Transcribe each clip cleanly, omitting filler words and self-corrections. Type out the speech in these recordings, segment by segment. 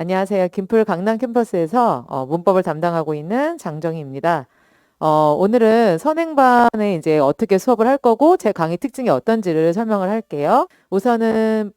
안녕하세요. 김풀 강남 캠퍼스에서 문법을 담당하고 있는 장정희입니다. 오늘은 선행반에 이제 어떻게 수업을 할 거고 제 강의 특징이 어떤지를 설명을 할게요. 우선은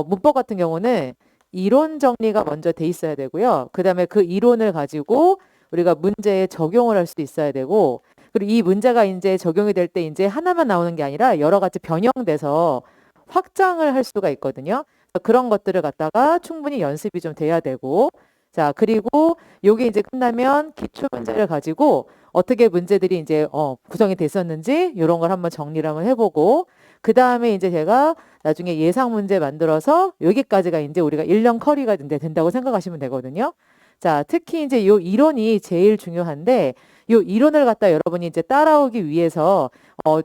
문법 같은 경우는 이론 정리가 먼저 돼 있어야 되고요. 그 다음에 그 이론을 가지고 우리가 문제에 적용을 할 수도 있어야 되고, 그리고 이 문제가 이제 적용이 될 때 이제 하나만 나오는 게 아니라 여러 가지 변형돼서 확장을 할 수가 있거든요. 그런 것들을 갖다가 충분히 연습이 좀 돼야 되고, 자, 그리고 요게 이제 끝나면 기출 문제를 가지고 어떻게 문제들이 이제 구성이 됐었는지 이런 걸 한번 정리를 한번 해보고, 그 다음에 이제 제가 나중에 예상 문제 만들어서 여기까지가 이제 우리가 1년 커리가 이제 된다고 생각하시면 되거든요. 자, 특히 이제 요 이론이 제일 중요한데, 요 이론을 갖다 여러분이 이제 따라오기 위해서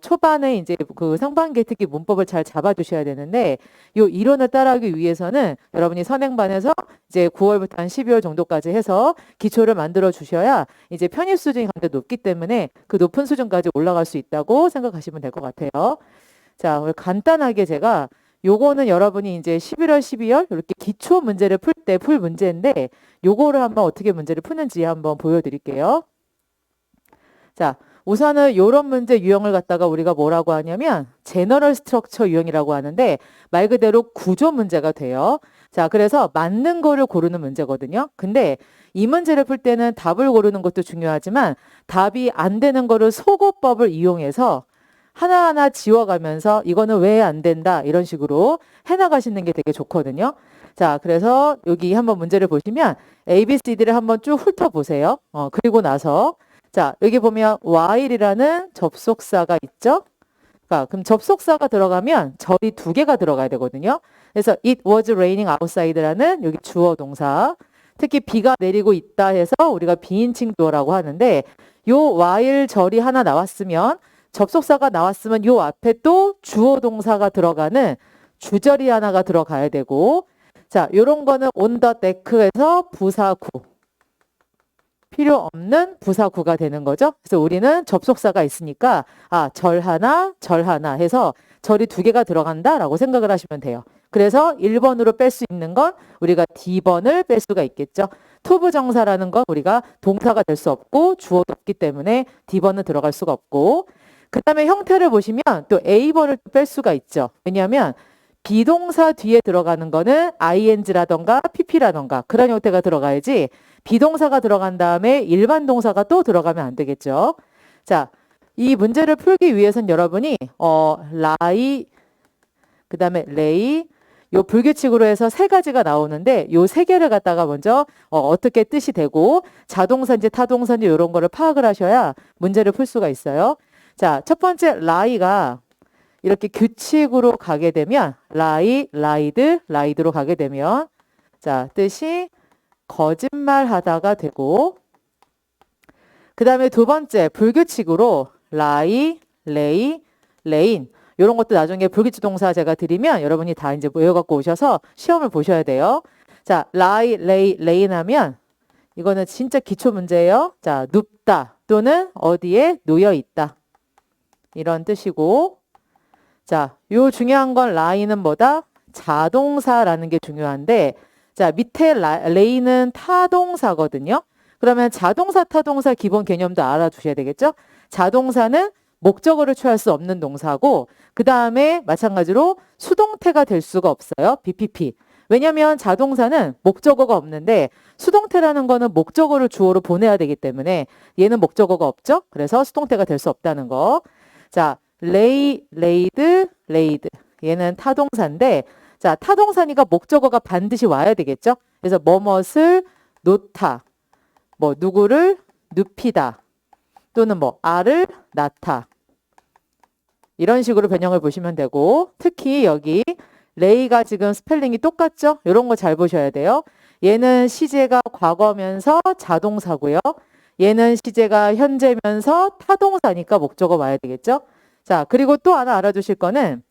초반에 이제 그 상반기 특히 문법을 잘 잡아주셔야 되는데, 요 이론을 따라하기 위해서는 여러분이 선행반에서 이제 9월부터 한 12월 정도까지 해서 기초를 만들어 주셔야 이제 편입 수준이 굉장히 높기 때문에 그 높은 수준까지 올라갈 수 있다고 생각하시면 될 것 같아요. 자, 오늘 간단하게 제가 요거는 여러분이 이제 11월, 12월 이렇게 기초 문제를 풀 때 풀 문제인데, 요거를 한번 어떻게 문제를 푸는지 한번 보여드릴게요. 자, 우선은 요런 문제 유형을 갖다가 우리가 뭐라고 하냐면 제너럴 스트럭처 유형이라고 하는데, 말 그대로 구조 문제가 돼요. 자, 그래서 맞는 거를 고르는 문제거든요. 근데 이 문제를 풀 때는 답을 고르는 것도 중요하지만 답이 안 되는 거를 소거법을 이용해서 하나하나 지워가면서 이거는 왜 안 된다 이런 식으로 해나가시는 게 되게 좋거든요. 자, 그래서 여기 한번 문제를 보시면 A, B, C, D를 한번 쭉 훑어보세요. 그리고 나서 자, 여기 보면 while이라는 접속사가 있죠. 자, 그럼 접속사가 들어가면 절이 두 개가 들어가야 되거든요. 그래서 it was raining outside라는 여기 주어 동사. 특히 비가 내리고 있다 해서 우리가 비인칭 주어라고 하는데, 요 while 절이 하나 나왔으면, 접속사가 나왔으면 요 앞에 또 주어 동사가 들어가는 주절이 하나가 들어가야 되고, 자, 요런 거는 on the deck에서 부사구. 필요 없는 부사구가 되는 거죠. 그래서 우리는 접속사가 있으니까 절 하나 해서 절이 두 개가 들어간다라고 생각을 하시면 돼요. 그래서 1번으로 뺄 수 있는 건 우리가 D번을 뺄 수가 있겠죠. 투부정사라는 건 우리가 동사가 될 수 없고 주어도 없기 때문에 D번은 들어갈 수가 없고, 그 다음에 형태를 보시면 또 A번을 뺄 수가 있죠. 왜냐하면 비동사 뒤에 들어가는 거는 ing라던가 pp라던가 그런 형태가 들어가야지, 비동사가 들어간 다음에 일반 동사가 또 들어가면 안 되겠죠. 자, 이 문제를 풀기 위해서는 여러분이 lie, 그 다음에 lay, 요 불규칙으로 해서 세 가지가 나오는데 요 세 개를 갖다가 먼저 어떻게 뜻이 되고 자동사인지 타동사인지 이런 거를 파악을 하셔야 문제를 풀 수가 있어요. 자, 첫 번째 lie가 이렇게 규칙으로 가게 되면 lie, lied, lied로 가게 되면 자, 뜻이 거짓말 하다가 되고, 그 다음에 두 번째 불규칙으로 lie, lay, laying 이런 것도 나중에 불규칙 동사 제가 드리면 여러분이 다 이제 외워갖고 오셔서 시험을 보셔야 돼요. 자, lie, lay, laying 하면 이거는 진짜 기초 문제예요. 자, 눕다 또는 어디에 놓여 있다 이런 뜻이고, 자, 요 중요한 건 lie는 뭐다? 자동사라는 게 중요한데, 자, 밑에 lay는 타동사거든요. 그러면 자동사, 타동사 기본 개념도 알아두셔야 되겠죠? 자동사는 목적어를 취할 수 없는 동사고, 그 다음에 마찬가지로 수동태가 될 수가 없어요. BPP. 왜냐면 자동사는 목적어가 없는데 수동태라는 거는 목적어를 주어로 보내야 되기 때문에 얘는 목적어가 없죠? 그래서 수동태가 될 수 없다는 거. 자, lay, laid, laid. 얘는 타동사인데, 자, 타동사니까 목적어가 반드시 와야 되겠죠? 그래서 뭐뭇을 놓다, 뭐 누구를 눕히다, 또는 뭐 알을 낳다. 이런 식으로 변형을 보시면 되고, 특히 여기 lay가 지금 스펠링이 똑같죠? 이런 거 잘 보셔야 돼요. 얘는 시제가 과거면서 자동사고요. 얘는 시제가 현재면서 타동사니까 목적어 와야 되겠죠? 자, 그리고 또 하나 알아두실 거는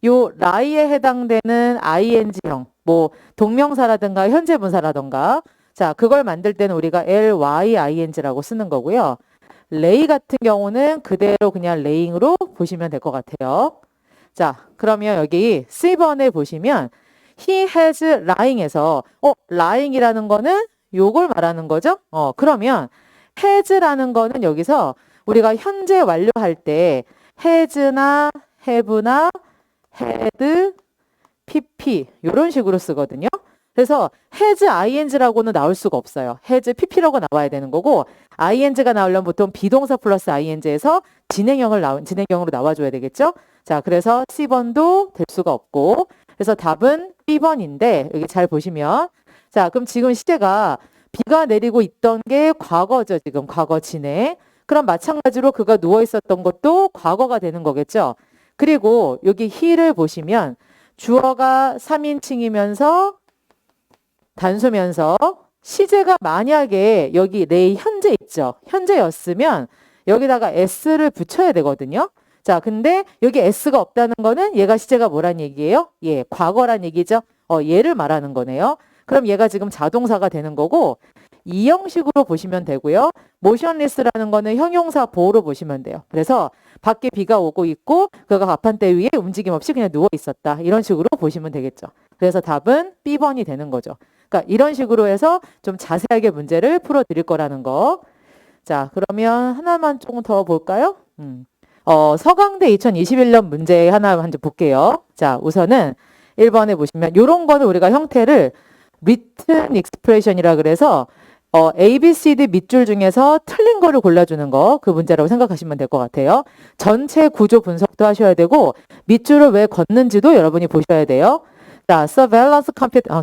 요 lie에 해당되는 ing형, 뭐 동명사라든가 현재분사라든가, 자, 그걸 만들 때는 우리가 lying라고 쓰는 거고요. lay 같은 경우는 그대로 그냥 laying으로 보시면 될 것 같아요. 자, 그러면 여기 C번에 보시면 he has lying에서 lying이라는 거는 요걸 말하는 거죠. 그러면 has라는 거는 여기서 우리가 현재 완료할 때 has나 have나 had, pp 이런 식으로 쓰거든요. 그래서 has ing라고는 나올 수가 없어요. has pp라고 나와야 되는 거고 ing가 나오려면 보통 비동사 플러스 ing에서 진행형으로 나와줘야 되겠죠. 자, 그래서 C번도 될 수가 없고 그래서 답은 B번인데 여기 잘 보시면 자, 그럼 지금 시제가 비가 내리고 있던 게 과거죠. 지금 과거 진행. 그럼 마찬가지로 그가 누워 있었던 것도 과거가 되는 거겠죠. 그리고 여기 he를 보시면 주어가 3인칭이면서 단수면서 시제가 만약에 여기 lay 현재 있죠. 현재였으면 여기다가 s를 붙여야 되거든요. 자, 근데 여기 s가 없다는 거는 얘가 시제가 뭐란 얘기예요? 예, 과거란 얘기죠. 얘를 말하는 거네요. 그럼 얘가 지금 자동사가 되는 거고 이 형식으로 보시면 되고요. motionless라는 거는 형용사 보호로 보시면 돼요. 그래서 밖에 비가 오고 있고 그가 가판대 위에 움직임 없이 그냥 누워 있었다. 이런 식으로 보시면 되겠죠. 그래서 답은 B번이 되는 거죠. 그러니까 이런 식으로 해서 좀 자세하게 문제를 풀어드릴 거라는 거. 자, 그러면 하나만 조금 더 볼까요? 서강대 2021년 문제 하나 먼저 볼게요. 자, 우선은 1번에 보시면 이런 거는 우리가 형태를 written expression이라 그래서 A, B, C, D 밑줄 중에서 틀린 거를 골라주는 거 그 문제라고 생각하시면 될 것 같아요. 전체 구조 분석도 하셔야 되고 밑줄을 왜 걷는지도 여러분이 보셔야 돼요. 자, surveillance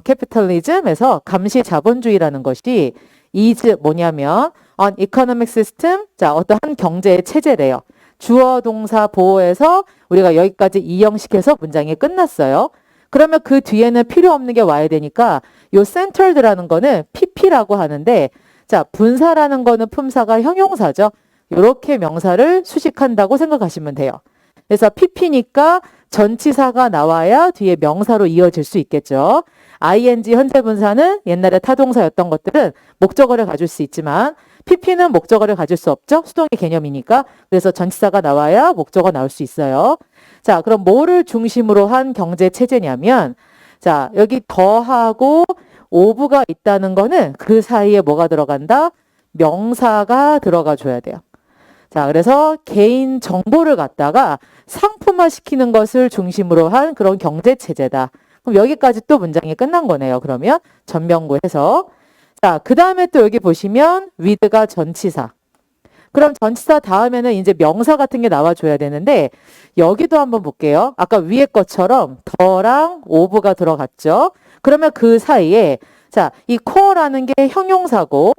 capitalism에서 감시 자본주의라는 것이 is 뭐냐면 an economic system, 자, 어떠한 경제의 체제래요. 주어 동사 보호해서 우리가 여기까지 이형식해서 문장이 끝났어요. 그러면 그 뒤에는 필요 없는 게 와야 되니까 요 centered라는 거는 pp라고 하는데 자, 분사라는 거는 품사가 형용사죠. 이렇게 명사를 수식한다고 생각하시면 돼요. 그래서 pp니까 전치사가 나와야 뒤에 명사로 이어질 수 있겠죠. ing 현재 분사는 옛날에 타동사였던 것들은 목적어를 가질 수 있지만 pp는 목적어를 가질 수 없죠. 수동의 개념이니까. 그래서 전치사가 나와야 목적어 나올 수 있어요. 자, 그럼 뭐를 중심으로 한 경제 체제냐면 자, 여기 더하고 오브가 있다는 거는 그 사이에 뭐가 들어간다? 명사가 들어가 줘야 돼요. 자, 그래서 개인 정보를 갖다가 상품화 시키는 것을 중심으로 한 그런 경제 체제다. 그럼 여기까지 또 문장이 끝난 거네요. 그러면 전명구해서 자, 그 다음에 또 여기 보시면 with가 전치사. 그럼 전치사 다음에는 이제 명사 같은 게 나와줘야 되는데 여기도 한번 볼게요. 아까 위에 것처럼 더랑 오브가 들어갔죠. 그러면 그 사이에 자, 이 core라는 게 형용사고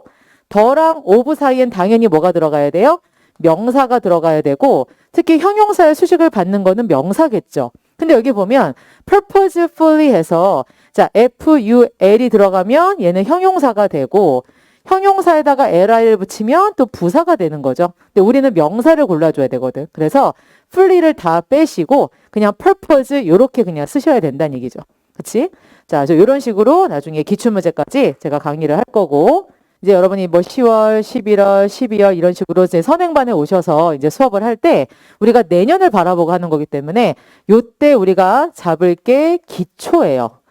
더랑 오브 사이엔 당연히 뭐가 들어가야 돼요? 명사가 들어가야 되고 특히 형용사의 수식을 받는 거는 명사겠죠. 근데 여기 보면 purposefully 해서 자, FUL이 들어가면 얘는 형용사가 되고 형용사에다가 LI를 붙이면 또 부사가 되는 거죠. 근데 우리는 명사를 골라줘야 되거든. 그래서 fully를 다 빼시고 그냥 purpose 이렇게 그냥 쓰셔야 된다는 얘기죠. 그치? 자, 이런 식으로 나중에 기출문제까지 제가 강의를 할 거고 이제 여러분이 뭐 10월, 11월, 12월 이런 식으로 이제 선행반에 오셔서 이제 수업을 할 때 우리가 내년을 바라보고 하는 거기 때문에 요때 우리가 잡을 게 기초예요.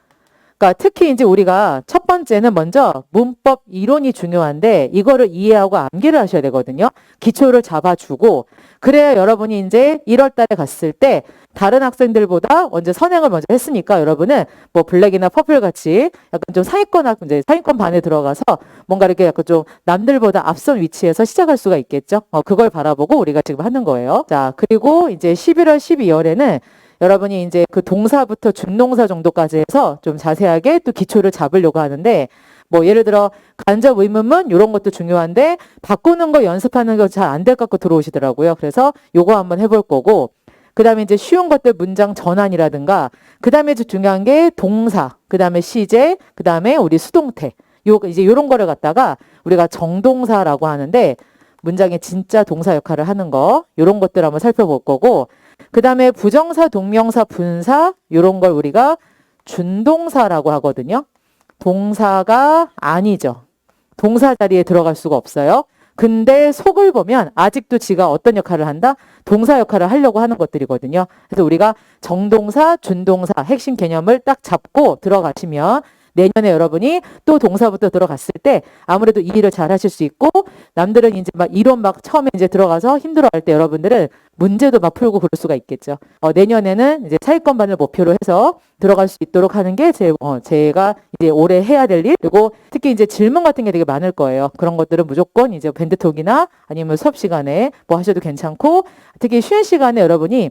그러니까 특히 이제 우리가 첫 번째는 먼저 문법 이론이 중요한데 이거를 이해하고 암기를 하셔야 되거든요. 기초를 잡아주고 그래야 여러분이 이제 1월 달에 갔을 때 다른 학생들보다 먼저 선행을 먼저 했으니까 여러분은 뭐 블랙이나 퍼플 같이 약간 좀 상위권 반에 들어가서 뭔가 이렇게 약간 좀 남들보다 앞선 위치에서 시작할 수가 있겠죠. 그걸 바라보고 우리가 지금 하는 거예요. 자, 그리고 이제 11월, 12월에는 여러분이 이제 그 동사부터 준동사 정도까지 해서 좀 자세하게 또 기초를 잡으려고 하는데 뭐 예를 들어 간접 의문문 이런 것도 중요한데 바꾸는 거 연습하는 거 잘 안 될 것 같고 들어오시더라고요. 그래서 요거 한번 해볼 거고 그 다음에 이제 쉬운 것들 문장 전환이라든가 그 다음에 중요한 게 동사 그 다음에 시제 그 다음에 우리 수동태 이제 요런 거를 갖다가 우리가 정동사라고 하는데 문장의 진짜 동사 역할을 하는 거 요런 것들 한번 살펴볼 거고 그 다음에 부정사, 동명사, 분사 이런 걸 우리가 준동사라고 하거든요. 동사가 아니죠. 동사 자리에 들어갈 수가 없어요. 근데 속을 보면 아직도 지가 어떤 역할을 한다? 동사 역할을 하려고 하는 것들이거든요. 그래서 우리가 정동사, 준동사 핵심 개념을 딱 잡고 들어가시면 내년에 여러분이 또 동사부터 들어갔을 때 아무래도 이 일을 잘 하실 수 있고, 남들은 이제 막 이론 막 처음에 이제 들어가서 힘들어할 때 여러분들은 문제도 막 풀고 그럴 수가 있겠죠. 내년에는 이제 차익권반을 목표로 해서 들어갈 수 있도록 하는 게 제가 이제 올해 해야 될 일, 그리고 특히 이제 질문 같은 게 되게 많을 거예요. 그런 것들은 무조건 이제 밴드톡이나 아니면 수업 시간에 뭐 하셔도 괜찮고, 특히 쉬는 시간에 여러분이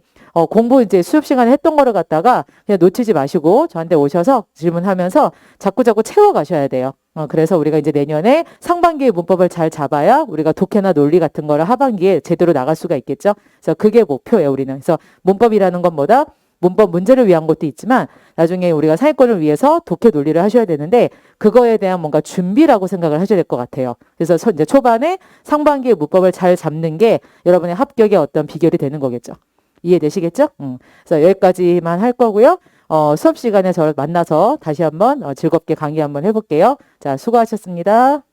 공부 이제 수업 시간에 했던 거를 갖다가 그냥 놓치지 마시고 저한테 오셔서 질문하면서 자꾸자꾸 채워가셔야 돼요. 그래서 우리가 이제 내년에 상반기에 문법을 잘 잡아야 우리가 독해나 논리 같은 거를 하반기에 제대로 나갈 수가 있겠죠. 그래서 그게 목표예요, 우리는. 그래서 문법이라는 건 뭐다? 문법 문제를 위한 것도 있지만 나중에 우리가 상위권을 위해서 독해 논리를 하셔야 되는데 그거에 대한 뭔가 준비라고 생각을 하셔야 될 것 같아요. 그래서 이제 초반에 상반기에 문법을 잘 잡는 게 여러분의 합격의 어떤 비결이 되는 거겠죠. 이해되시겠죠? 그래서 여기까지만 할 거고요. 수업 시간에 저를 만나서 다시 한번 즐겁게 강의 한번 해볼게요. 자, 수고하셨습니다.